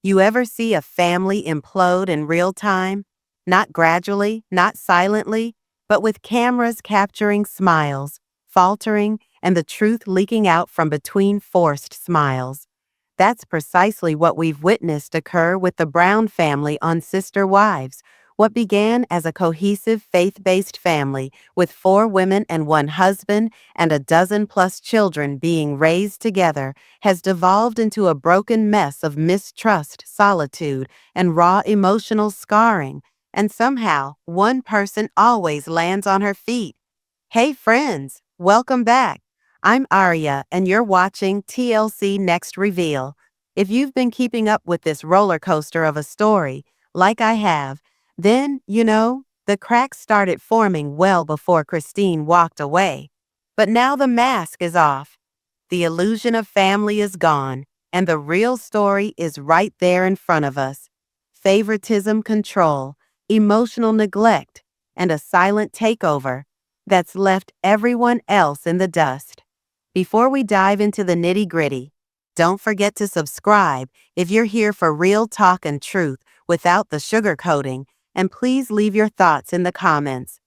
You ever see a family implode in real time? Not gradually, not silently, but with cameras capturing smiles, faltering, and the truth leaking out from between forced smiles. That's precisely what we've witnessed occur with the Brown family on Sister Wives. What began as a cohesive faith-based family with 4 women and 1 husband and a dozen plus children being raised together has devolved into a broken mess of mistrust, solitude, and raw emotional scarring. And somehow, one person always lands on her feet. Hey friends, welcome back. I'm Ariaa and you're watching TLC Next Reveal. If you've been keeping up with this roller coaster of a story, like I have, then, the cracks started forming well before Christine walked away. But now the mask is off. The illusion of family is gone, and the real story is right there in front of us. Favoritism, control, emotional neglect, and a silent takeover that's left everyone else in the dust. Before we dive into the nitty-gritty, don't forget to subscribe if you're here for real talk and truth without the sugarcoating, and please leave your thoughts in the comments.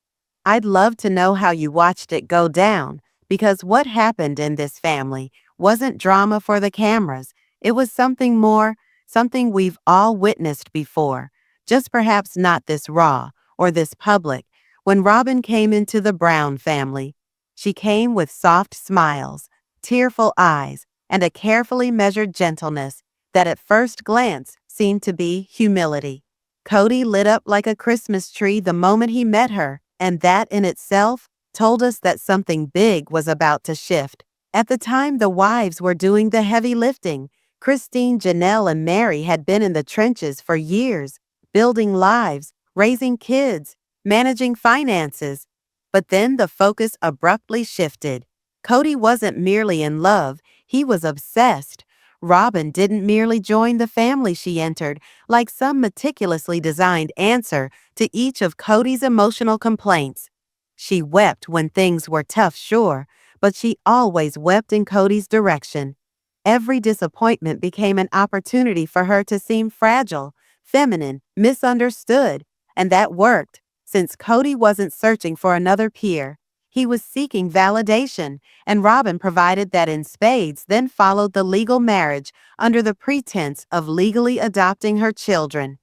I'd love to know how you watched it go down, because what happened in this family wasn't drama for the cameras. It was something more, something we've all witnessed before, just perhaps not this raw or this public. When Robyn came into the Brown family, she came with soft smiles, tearful eyes, and a carefully measured gentleness that at first glance seemed to be humility. Kody lit up like a Christmas tree the moment he met her, and that in itself told us that something big was about to shift. At the time the wives were doing the heavy lifting, Christine, Janelle, and Meri had been in the trenches for years, building lives, raising kids, managing finances. But then the focus abruptly shifted. Kody wasn't merely in love, he was obsessed. Robyn didn't merely join the family she entered, like some meticulously designed answer to each of Kody's emotional complaints. She wept when things were tough, sure, but she always wept in Kody's direction. Every disappointment became an opportunity for her to seem fragile, feminine, misunderstood, and that worked. Since Kody wasn't searching for another peer, he was seeking validation, and Robyn provided that in spades, then followed the legal marriage under the pretense of legally adopting her children.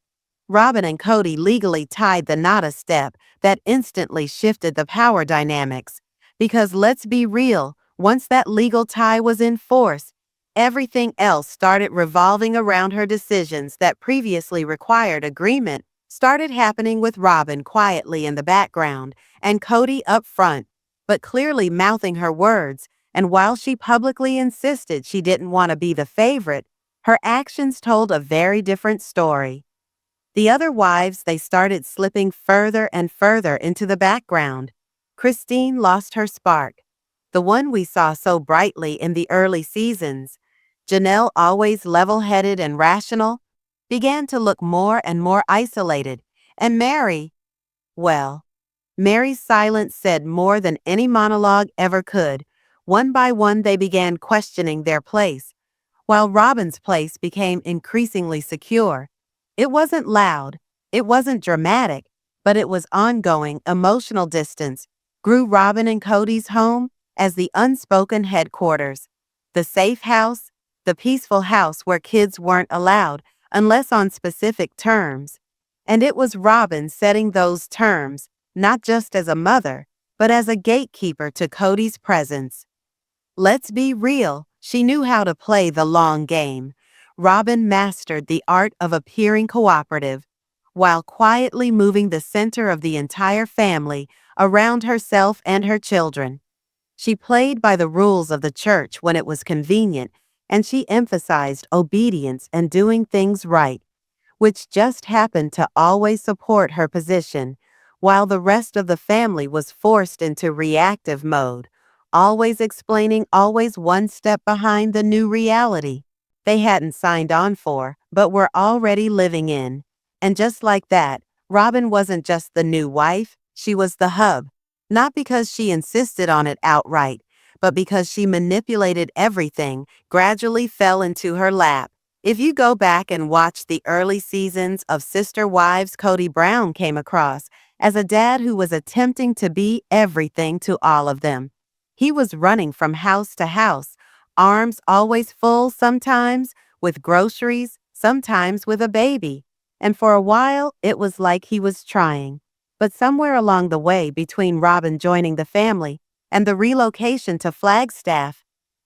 Robyn and Kody legally tied the knot a step that instantly shifted the power dynamics. Because let's be real, once that legal tie was in force, everything else started revolving around her. Decisions that previously required agreement started happening with Robyn quietly in the background and Kody up front, but clearly mouthing her words. And while she publicly insisted she didn't want to be the favorite, her actions told a very different story. The other wives, they started slipping further and further into the background. Christine lost her spark, the one we saw so brightly in the early seasons. Janelle, always level-headed and rational, began to look more and more isolated. And Meri, well, Meri's silence said more than any monologue ever could. One by one, they began questioning their place, while Robyn's place became increasingly secure. It wasn't loud, it wasn't dramatic, but it was ongoing. Emotional distance grew. Robyn and Kody's home as the unspoken headquarters, the safe house, the peaceful house where kids weren't allowed unless on specific terms. And it was Robyn setting those terms, not just as a mother, but as a gatekeeper to Kody's presence. Let's be real, she knew how to play the long game. Robyn mastered the art of appearing cooperative, while quietly moving the center of the entire family around herself and her children. She played by the rules of the church when it was convenient, and she emphasized obedience and doing things right, which just happened to always support her position, while the rest of the family was forced into reactive mode, always explaining, always one step behind the new reality they hadn't signed on for, but were already living in. And just like that, Robyn wasn't just the new wife, she was the hub. Not because she insisted on it outright, but because she manipulated everything, gradually fell into her lap. If you go back and watch the early seasons of Sister Wives, Kody Brown came across as a dad who was attempting to be everything to all of them. He was running from house to house, arms always full sometimes, with groceries, sometimes with a baby. And for a while, it was like he was trying. But somewhere along the way, between Robyn joining the family and the relocation to Flagstaff,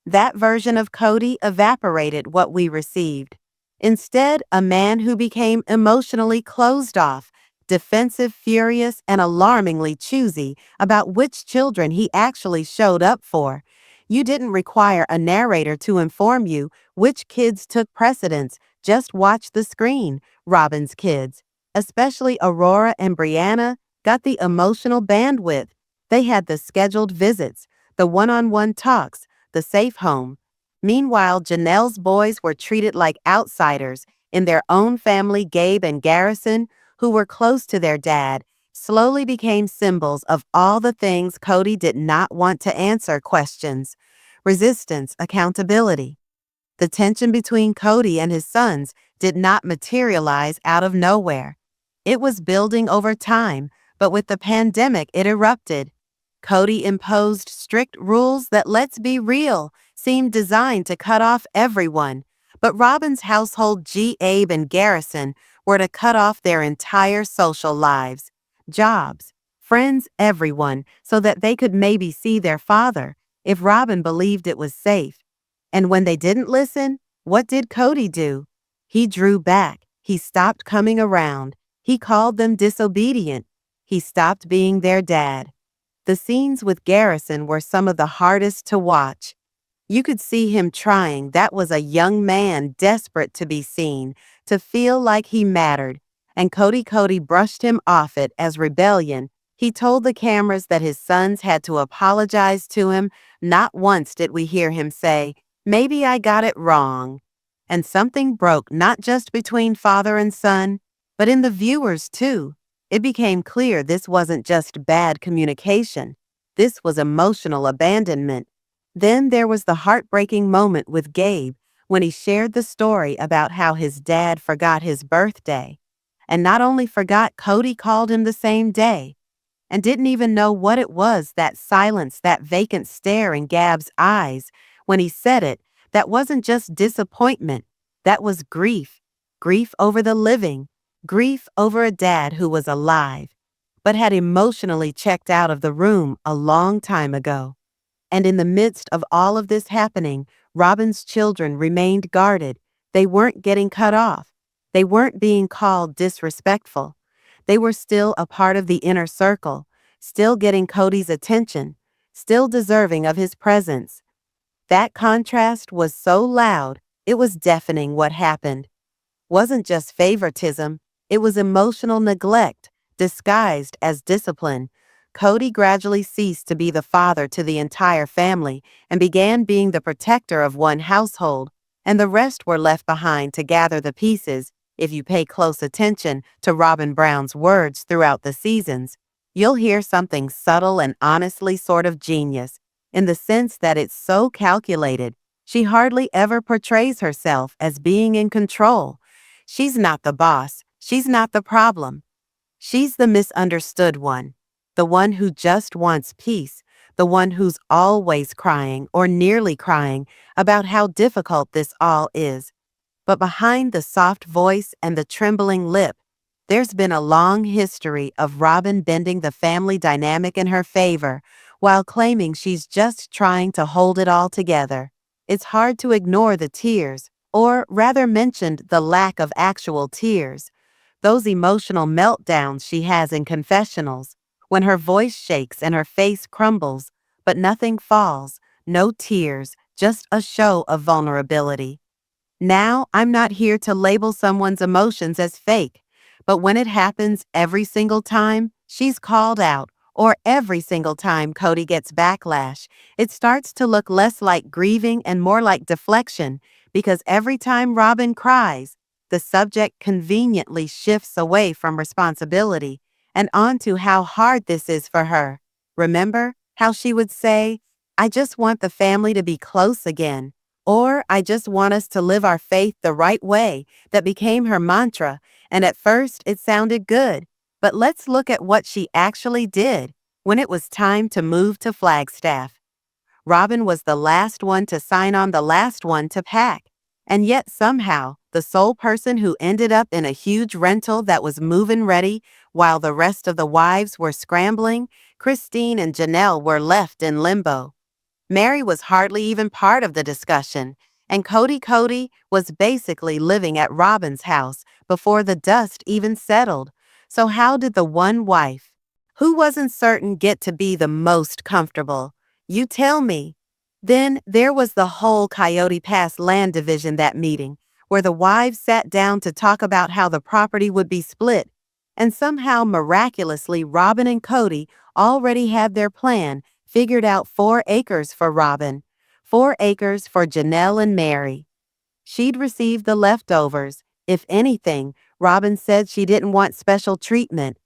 that version of Kody evaporated what we received. Instead, a man who became emotionally closed off, defensive, furious, and alarmingly choosy about which children he actually showed up for. You didn't require a narrator to inform you which kids took precedence. Just watch the screen. Robyn's kids, especially Aurora and Brianna, got the emotional bandwidth. They had the scheduled visits, the one-on-one talks, the safe home. Meanwhile, Janelle's boys were treated like outsiders in their own family. Gabe and Garrison, who were close to their dad, slowly became symbols of all the things Kody did not want to answer: questions, resistance, accountability. The tension between Kody and his sons did not materialize out of nowhere. It was building over time, but with the pandemic, it erupted. Kody imposed strict rules that, let's be real, seemed designed to cut off everyone. But Robyn's household, Abe and Garrison, were to cut off their entire social lives, jobs, friends, everyone, so that they could maybe see their father if Robyn believed it was safe. And when they didn't listen, what did Kody do? He drew back. He stopped coming around. He called them disobedient. He stopped being their dad. The scenes with Garrison were some of the hardest to watch. You could see him trying. That was a young man desperate to be seen, to feel like he mattered. And Kody brushed him off it as rebellion. He told the cameras that his sons had to apologize to him. Not once did we hear him say, "Maybe I got it wrong." And something broke, not just between father and son, but in the viewers too. It became clear this wasn't just bad communication. This was emotional abandonment. Then there was the heartbreaking moment with Gabe when he shared the story about how his dad forgot his birthday. And not only forgot, Kody called him the same day and didn't even know what it was. That silence, that vacant stare in Gab's eyes when he said it, that wasn't just disappointment. That was grief. Grief over the living. Grief over a dad who was alive, but had emotionally checked out of the room a long time ago. And in the midst of all of this happening, Robyn's children remained guarded. They weren't getting cut off. They weren't being called disrespectful. They were still a part of the inner circle, still getting Kody's attention, still deserving of his presence. That contrast was so loud, it was deafening. What happened wasn't just favoritism, it was emotional neglect, disguised as discipline. Kody gradually ceased to be the father to the entire family and began being the protector of one household, and the rest were left behind to gather the pieces. If you pay close attention to Robyn Brown's words throughout the seasons, you'll hear something subtle and honestly sort of genius, in the sense that it's so calculated. She hardly ever portrays herself as being in control. She's not the boss. She's not the problem. She's the misunderstood one, the one who just wants peace, the one who's always crying or nearly crying about how difficult this all is. But behind the soft voice and the trembling lip, there's been a long history of Robyn bending the family dynamic in her favor while claiming she's just trying to hold it all together. It's hard to ignore the tears, or rather mentioned the lack of actual tears. Those emotional meltdowns she has in confessionals, when her voice shakes and her face crumbles, but nothing falls, no tears, just a show of vulnerability. Now, I'm not here to label someone's emotions as fake, but when it happens every single time she's called out, or every single time Kody gets backlash, it starts to look less like grieving and more like deflection, because every time Robyn cries, the subject conveniently shifts away from responsibility and onto how hard this is for her. Remember how she would say, "I just want the family to be close again," Or I just want us to live our faith the right way that became her mantra, and at first it sounded good. But let's look at what she actually did when it was time to move to Flagstaff. Robyn was the last one to sign on, the last one to pack. And yet somehow, the sole person who ended up in a huge rental that was move-in ready while the rest of the wives were scrambling, Christine and Janelle were left in limbo. Meri was hardly even part of the discussion, and Kody was basically living at Robyn's house before the dust even settled. So how did the one wife, who wasn't certain, get to be the most comfortable? You tell me. Then there was the whole Coyote Pass land division, that meeting, where the wives sat down to talk about how the property would be split, and somehow miraculously Robyn and Kody already had their plan figured out: 4 acres for Robyn, 4 acres for Janelle and Meri. She'd receive the leftovers. If anything, Robyn said she didn't want special treatment.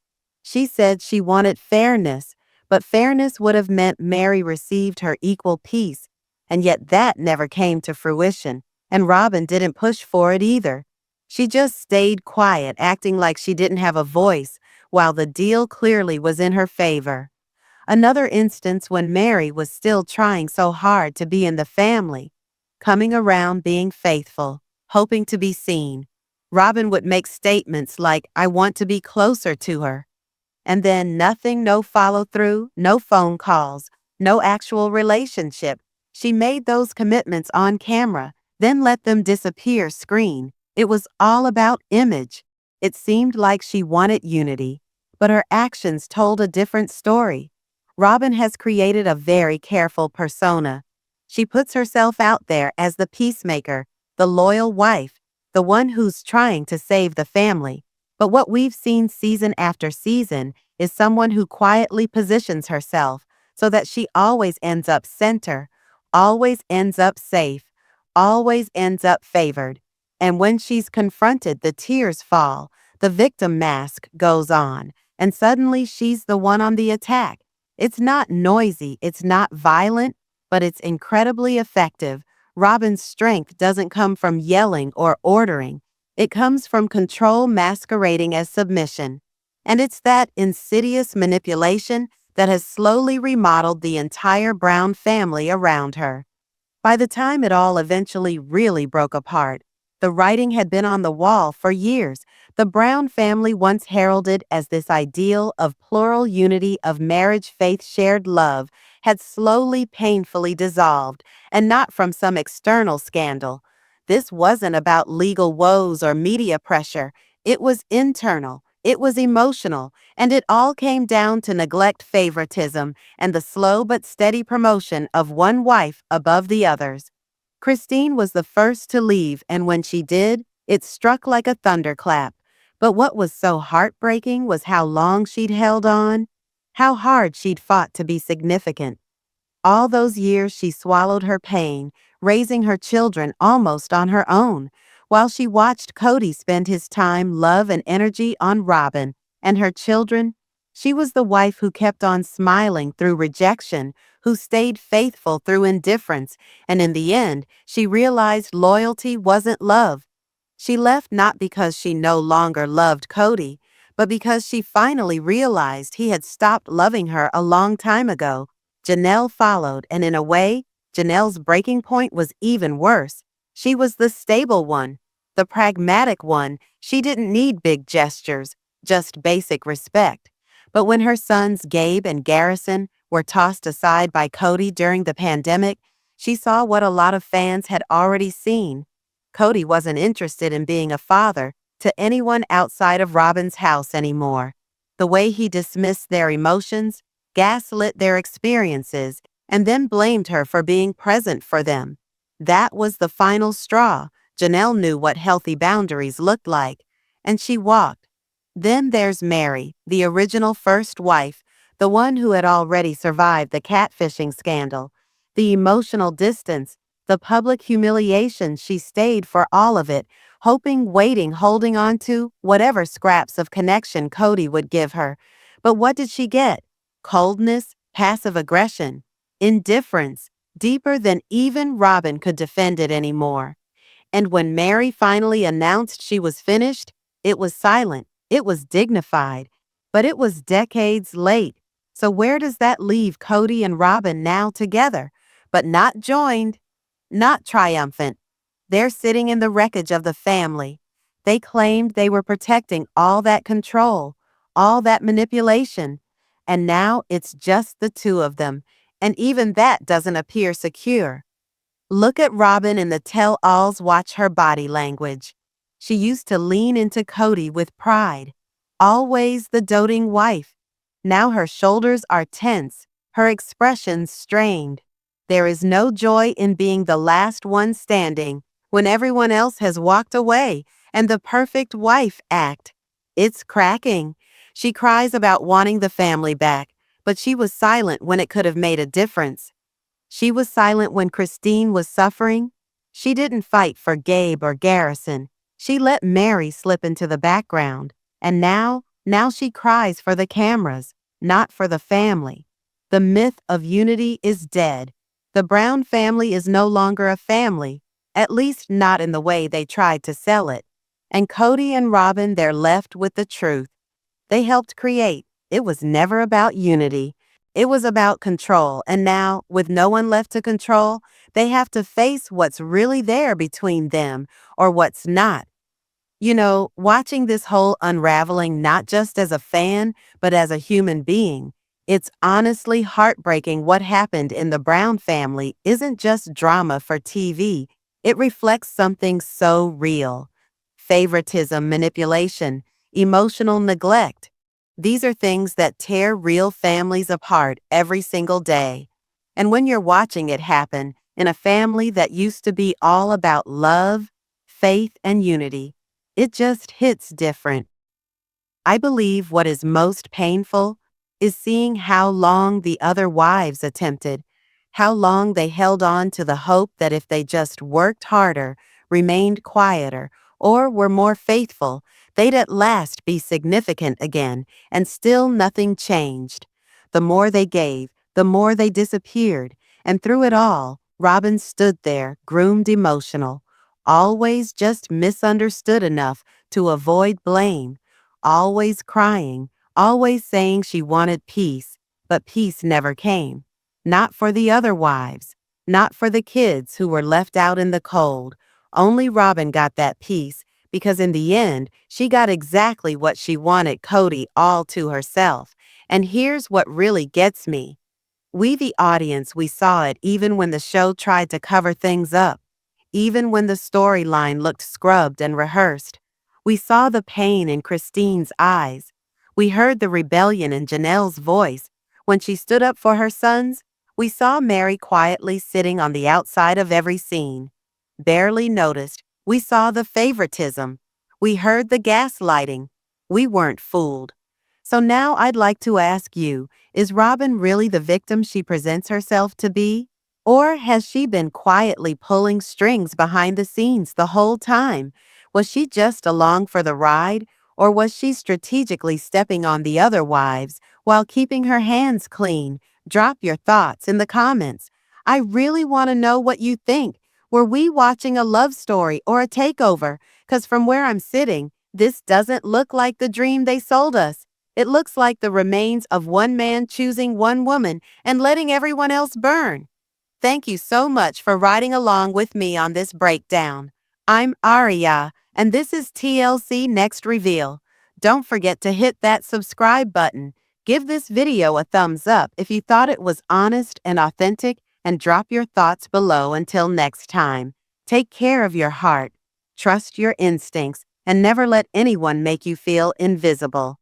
She said she wanted fairness, but fairness would have meant Meri received her equal piece, and yet that never came to fruition, and Robyn didn't push for it either. She just stayed quiet, acting like she didn't have a voice, while the deal clearly was in her favor. Another instance when Meri was still trying so hard to be in the family, coming around, being faithful, hoping to be seen. Robyn would make statements like, "I want to be closer to her." And then nothing, no follow through, no phone calls, no actual relationship. She made those commitments on camera, then let them disappear screen. It was all about image. It seemed like she wanted unity, but her actions told a different story. Robyn has created a very careful persona. She puts herself out there as the peacemaker, the loyal wife, the one who's trying to save the family. But what we've seen season after season is someone who quietly positions herself so that she always ends up center, always ends up safe, always ends up favored. And when she's confronted, the tears fall, the victim mask goes on, and suddenly she's the one on the attack. It's not noisy, it's not violent, but it's incredibly effective. Robyn's strength doesn't come from yelling or ordering. It comes from control masquerading as submission. And it's that insidious manipulation that has slowly remodeled the entire Brown family around her. By the time it all eventually really broke apart, the writing had been on the wall for years. The Brown family, once heralded as this ideal of plural unity of marriage, faith, shared love, had slowly, painfully dissolved, and not from some external scandal. This wasn't about legal woes or media pressure. It was internal, it was emotional, and it all came down to neglect, favoritism, and the slow but steady promotion of one wife above the others. Christine was the first to leave, and when she did, it struck like a thunderclap. But what was so heartbreaking was how long she'd held on, how hard she'd fought to be significant. All those years she swallowed her pain, raising her children almost on her own, while she watched Kody spend his time, love, and energy on Robyn and her children. She was the wife who kept on smiling through rejection, who stayed faithful through indifference, and in the end, she realized loyalty wasn't love. She left not because she no longer loved Kody, but because she finally realized he had stopped loving her a long time ago. Janelle followed, and in a way, Janelle's breaking point was even worse. She was the stable one, the pragmatic one. She didn't need big gestures, just basic respect. But when her sons Gabe and Garrison were tossed aside by Kody during the pandemic, she saw what a lot of fans had already seen. Kody wasn't interested in being a father to anyone outside of Robyn's house anymore. The way he dismissed their emotions, gaslit their experiences, and then blamed her for being present for them. That was the final straw. Janelle knew what healthy boundaries looked like, and she walked. Then there's Meri, the original first wife, the one who had already survived the catfishing scandal. The emotional distance, the public humiliation, she stayed for all of it, hoping, waiting, holding on to whatever scraps of connection Kody would give her. But what did she get? Coldness, passive aggression, indifference. deeper than even Robyn could defend it anymore. And when Meri finally announced she was finished, it was silent, it was dignified, but it was decades late. So where does that leave Kody and Robyn now together, but not joined, not triumphant? They're sitting in the wreckage of the family. They claimed they were protecting all that control, all that manipulation, and now it's just the two of them, and even that doesn't appear secure. Look at Robyn in the tell-alls, watch her body language. She used to lean into Kody with pride, always the doting wife. Now her shoulders are tense, her expressions strained. There is no joy in being the last one standing when everyone else has walked away, and the perfect wife act. It's cracking. She cries about wanting the family back, but she was silent when it could have made a difference. She was silent when Christine was suffering. She didn't fight for Gabe or Garrison. She let Meri slip into the background. And now she cries for the cameras, not for the family. The myth of unity is dead. The Brown family is no longer a family, at least not in the way they tried to sell it. And Kody and Robyn, they're left with the truth. They helped create. It was never about unity. It was about control, and now, with no one left to control, they have to face what's really there between them or what's not. You know, watching this whole unraveling not just as a fan, but as a human being, it's honestly heartbreaking. What happened in the Brown family isn't just drama for TV. It reflects something so real. Favoritism, manipulation, emotional neglect. These are things that tear real families apart every single day. And when you're watching it happen in a family that used to be all about love, faith, and unity, it just hits different. I believe what is most painful is seeing how long the other wives attempted, how long they held on to the hope that if they just worked harder, remained quieter, or were more faithful, they'd at last be significant again, and still nothing changed. The more they gave, the more they disappeared, and through it all, Robyn stood there, groomed emotional, always just misunderstood enough to avoid blame, always crying, always saying she wanted peace, but peace never came. Not for the other wives, not for the kids who were left out in the cold. Only Robyn got that peace because in the end, she got exactly what she wanted, Kody, all to herself. And here's what really gets me. We, the audience, we saw it even when the show tried to cover things up, even when the storyline looked scrubbed and rehearsed. We saw the pain in Christine's eyes. We heard the rebellion in Janelle's voice. When she stood up for her sons, we saw Meri quietly sitting on the outside of every scene. Barely noticed, we saw the favoritism. We heard the gaslighting. We weren't fooled. So now I'd like to ask you, is Robyn really the victim she presents herself to be? Or has she been quietly pulling strings behind the scenes the whole time? Was she just along for the ride, or was she strategically stepping on the other wives while keeping her hands clean? Drop your thoughts in the comments. I really want to know what you think. Were we watching a love story or a takeover? Because from where I'm sitting, this doesn't look like the dream they sold us. It looks like the remains of one man choosing one woman and letting everyone else burn. Thank you so much for riding along with me on this breakdown. I'm Ariaa, and this is TLC Next Reveal. Don't forget to hit that subscribe button. Give this video a thumbs up if you thought it was honest and authentic, and drop your thoughts below. Until next time, take care of your heart, trust your instincts, and never let anyone make you feel invisible.